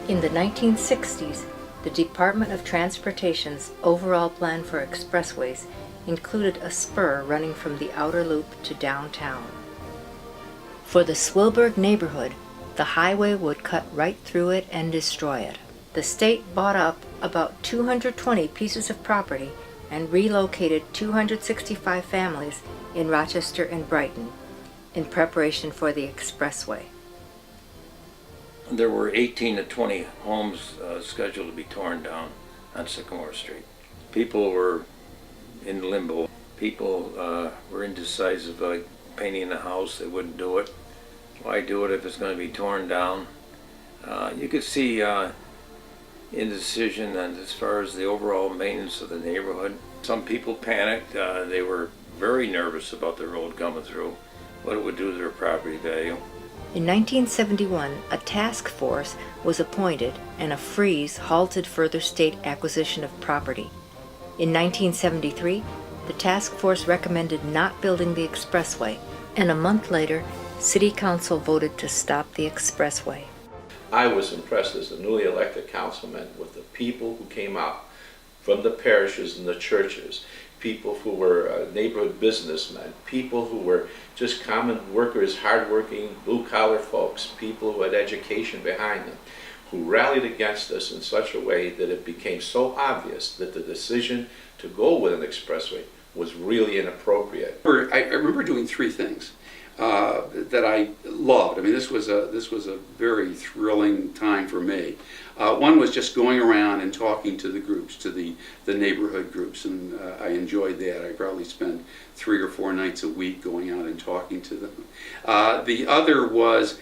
In the 1960s, the Department of Transportation's overall plan for expressways included a spur running from the outer loop to downtown. For the Swillburg neighborhood, the highway would cut right through it and destroy it. The state bought up about 220 pieces of property and relocated 265 families in Rochester and Brighton in preparation for the expressway. There were 18 to 20 homes scheduled to be torn down on Sycamore Street. People were in limbo. People were indecisive about painting the house. They wouldn't do it. Why do it if it's going to be torn down? You could see indecision and as far as the overall maintenance of the neighborhood. Some people panicked. They were very nervous about the road coming through, what it would do to their property value. In 1971, a task force was appointed and a freeze halted further state acquisition of property. In 1973, the task force recommended not building the expressway, and a month later, City Council voted to stop the expressway. I was impressed as a newly elected councilman with the people who came out from the parishes and the churches, people who were neighborhood businessmen, people who were just common workers, hardworking, blue-collar folks, people who had education behind them, who rallied against us in such a way that it became so obvious that the decision to go with an expressway was really inappropriate. I remember doing three things that I loved. I mean, this was a very thrilling time for me. One was just going around and talking to the groups, to the neighborhood groups, and I enjoyed that. I probably spent 3 or 4 nights a week going out and talking to them. The other was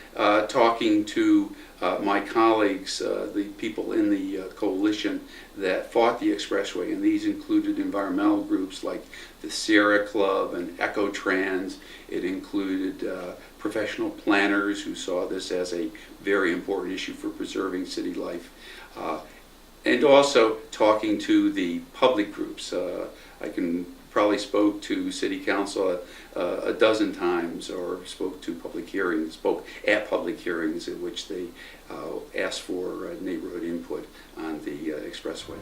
talking to my colleagues, the people in the coalition that fought the expressway, and these included environmental groups like the Sierra Club and Ecotrans. It included professional planners who saw this as a very important issue for preserving city life, and also talking to the public groups. I probably spoke to City Council a dozen times, or spoke at public hearings in which they asked for neighborhood input on the expressway.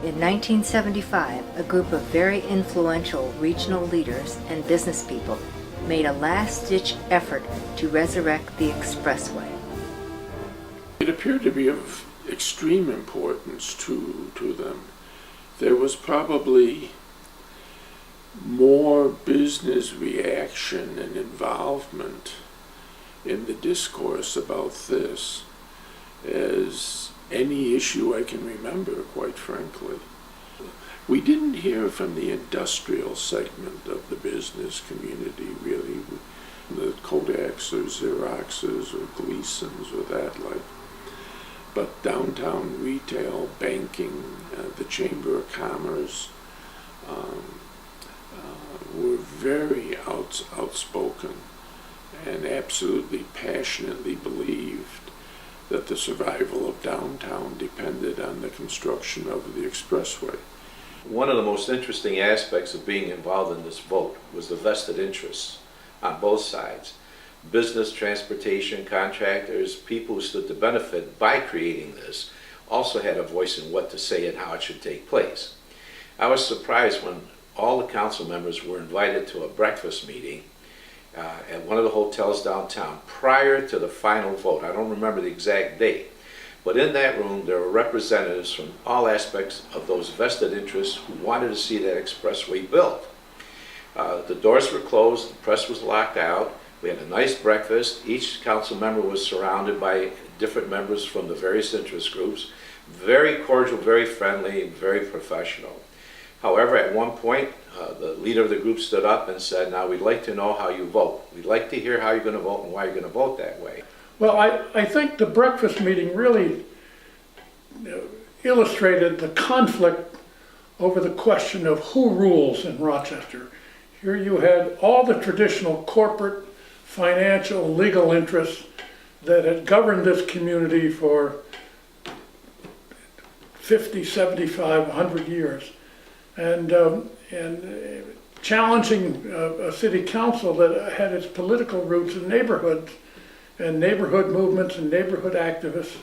In 1975, a group of very influential regional leaders and business people made a last-ditch effort to resurrect the expressway. It appeared to be of extreme importance to them. There was probably more business reaction and involvement in the discourse about this as any issue I can remember, quite frankly. We didn't hear from the industrial segment of the business community, really. The Kodaks or Xeroxes or Gleasons or that like. But downtown retail, banking, the Chamber of Commerce were very outspoken and absolutely passionately believed that the survival of downtown depended on the construction of the expressway. One of the most interesting aspects of being involved in this vote was the vested interests on both sides. Business, transportation, contractors, people who stood to benefit by creating this also had a voice in what to say and how it should take place. I was surprised when all the council members were invited to a breakfast meeting at one of the hotels downtown prior to the final vote. I don't remember the exact date, but in that room there were representatives from all aspects of those vested interests who wanted to see that expressway built. The doors were closed, the press was locked out. We had a nice breakfast. Each council member was surrounded by different members from the various interest groups. Very cordial, very friendly, very professional. However, at one point, the leader of the group stood up and said, "Now we'd like to know how you vote. We'd like to hear how you're going to vote and why you're going to vote that way." Well, I think the breakfast meeting really illustrated the conflict over the question of who rules in Rochester. Here you had all the traditional corporate, financial, legal interests that had governed this community for 50, 75, 100 years. And challenging a city council that had its political roots in neighborhoods and neighborhood movements and neighborhood activists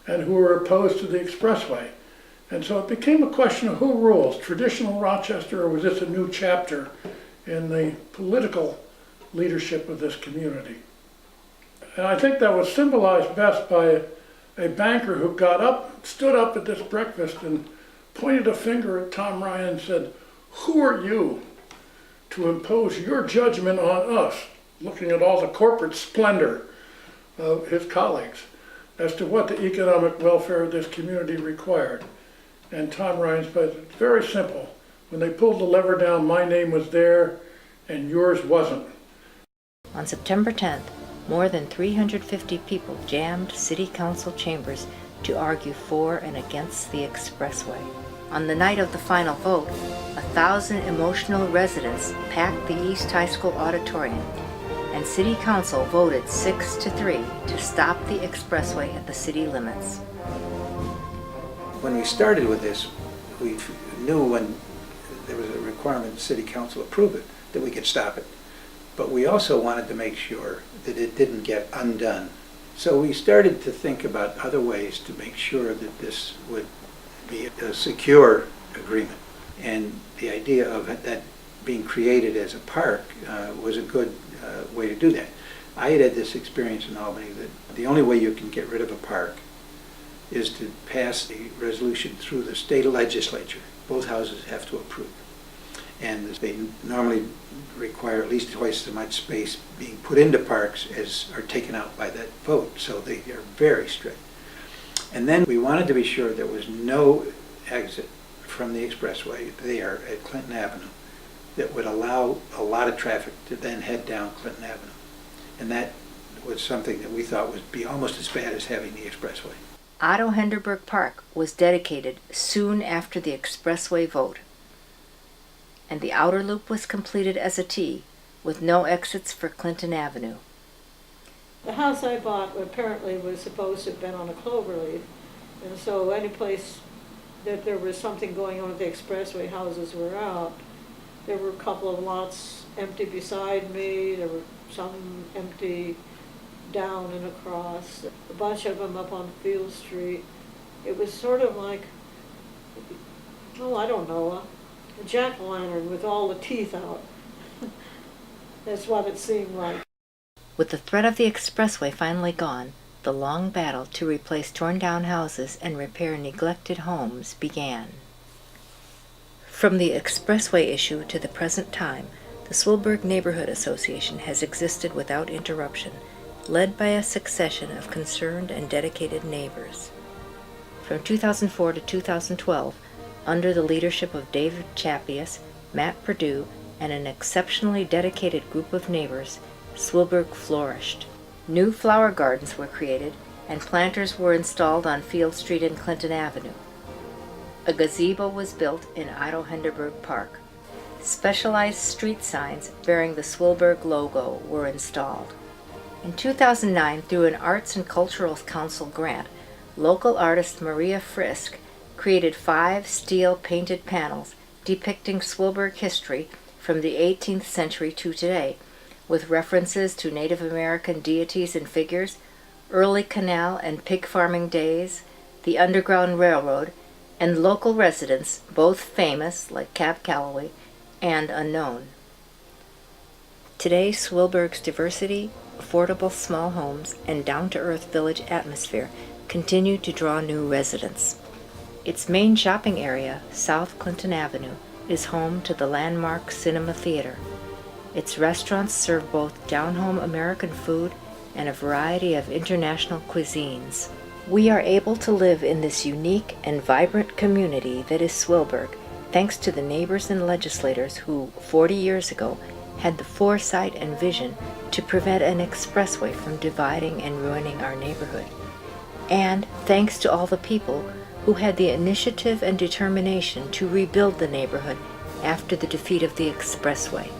and who were opposed to the expressway. And so it became a question of who rules, traditional Rochester, or was this a new chapter in the political leadership of this community? And I think that was symbolized best by a banker who stood up at this breakfast and pointed a finger at Tom Ryan and said, "Who are you to impose your judgment on us?" looking at all the corporate splendor of his colleagues as to what the economic welfare of this community required. And Tom Ryan said, it's very simple. When they pulled the lever down, my name was there and yours wasn't. On September 10th, more than 350 people jammed city council chambers to argue for and against the expressway. On the night of the final vote, 1,000 emotional residents packed the East High School auditorium, and City Council voted 6-3 to stop the expressway at the city limits. When we started with this, we knew when there was a requirement City Council approve it, that we could stop it. But we also wanted to make sure that it didn't get undone. So we started to think about other ways to make sure that this would be a secure agreement. And the idea of that being created as a park was a good way to do that. I had this experience in Albany that the only way you can get rid of a park is to pass a resolution through the state legislature. Both houses have to approve. And they normally require at least twice as much space being put into parks as are taken out by that vote. So they are very strict. And then we wanted to be sure there was no exit from the expressway there at Clinton Avenue that would allow a lot of traffic to then head down Clinton Avenue. And that was something that we thought would be almost as bad as having the expressway. Otto Henderberg Park was dedicated soon after the expressway vote, and the outer loop was completed as a T with no exits for Clinton Avenue. The house I bought apparently was supposed to have been on a cloverleaf, and so any place that there was something going on with the expressway, houses were out. There were a couple of lots empty beside me, there were some empty down and across, a bunch of them up on Field Street. It was sort of like, oh, I don't know, a jack-o'-lantern with all the teeth out. That's what it seemed like. With the threat of the expressway finally gone, the long battle to replace torn-down houses and repair neglected homes began. From the expressway issue to the present time, the Swillburg Neighborhood Association has existed without interruption, led by a succession of concerned and dedicated neighbors. From 2004 to 2012, under the leadership of David Chappius, Matt Perdue, and an exceptionally dedicated group of neighbors, Swillburg flourished. New flower gardens were created, and planters were installed on Field Street and Clinton Avenue. A gazebo was built in Otto Henderberg Park. Specialized street signs bearing the Swillburg logo were installed. In 2009, through an Arts and Cultural Council grant, local artist Maria Frisk created 5 steel painted panels depicting Swillburg history from the 18th century to today, with references to Native American deities and figures, early canal and pig farming days, the Underground Railroad, and local residents, both famous, like Cab Calloway, and unknown. Today, Swillburg's diversity, affordable small homes, and down-to-earth village atmosphere continue to draw new residents. Its main shopping area, South Clinton Avenue, is home to the landmark Cinema Theater. Its restaurants serve both down-home American food and a variety of international cuisines. We are able to live in this unique and vibrant community that is Swillburg, thanks to the neighbors and legislators who, 40 years ago, had the foresight and vision to prevent an expressway from dividing and ruining our neighborhood. And thanks to all the people who had the initiative and determination to rebuild the neighborhood after the defeat of the expressway.